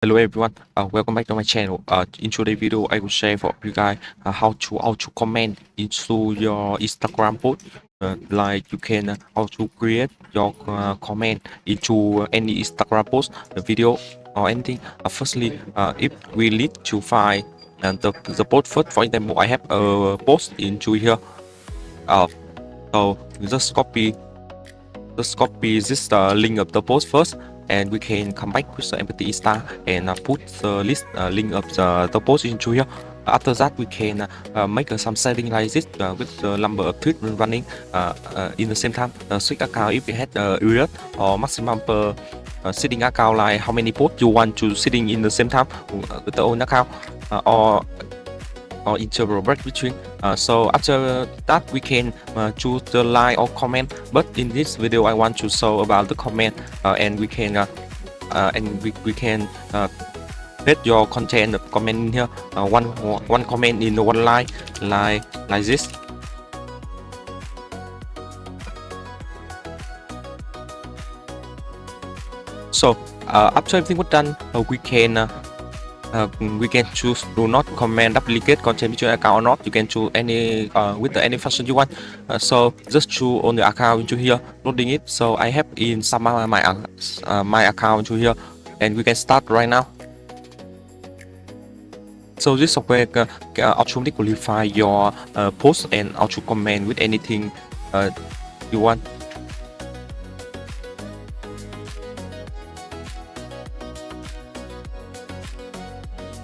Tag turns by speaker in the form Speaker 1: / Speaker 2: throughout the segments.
Speaker 1: Hello everyone, welcome back to my channel. In today's video, I will share for you guys how to auto comment into your Instagram post. Like you can auto create your comment into any Instagram post, a video or anything. Firstly, if we need to find the post first, for example, I have a post into here. So just copy this link of the post first, and we can come back with the empty star and put the list link of the post into here. After that, we can make some setting like this with the number of tweets running in the same time. Switch account if you had error, or maximum per sitting account, like how many posts you want to sitting in the same time with the own account, or interval break between. So after that, we can choose the line or comment. But in this video, I want to show about the comment, and we can put your content of comment in here. One comment in one line, like this. So after everything was done, we can choose do not comment duplicate content between account or not. You can choose any with any function you want. So just choose on the account into here, loading it. So I have in some of my account into here, and we can start right now. So this software can automatically qualify your post and auto comment with anything you want.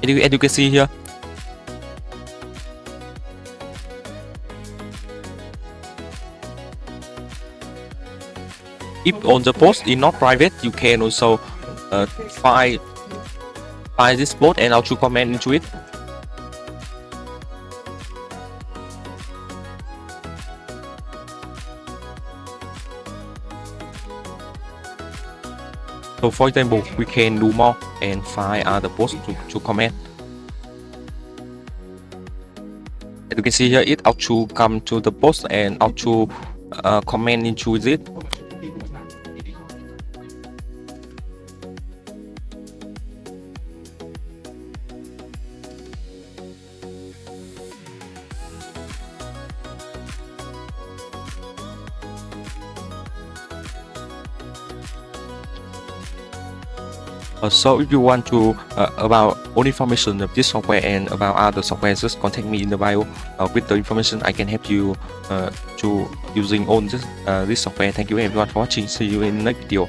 Speaker 1: As you can see here, if on the post is not private, you can also find this post and auto comment into it. So for example, we can do more and find other posts to comment. As you can see here, it auto come to the post and auto comment into it. So if you want to about all information of this software and about other software, just contact me in the bio with the information. I can help you to using all this software. Thank you everyone for watching. See you in the next video.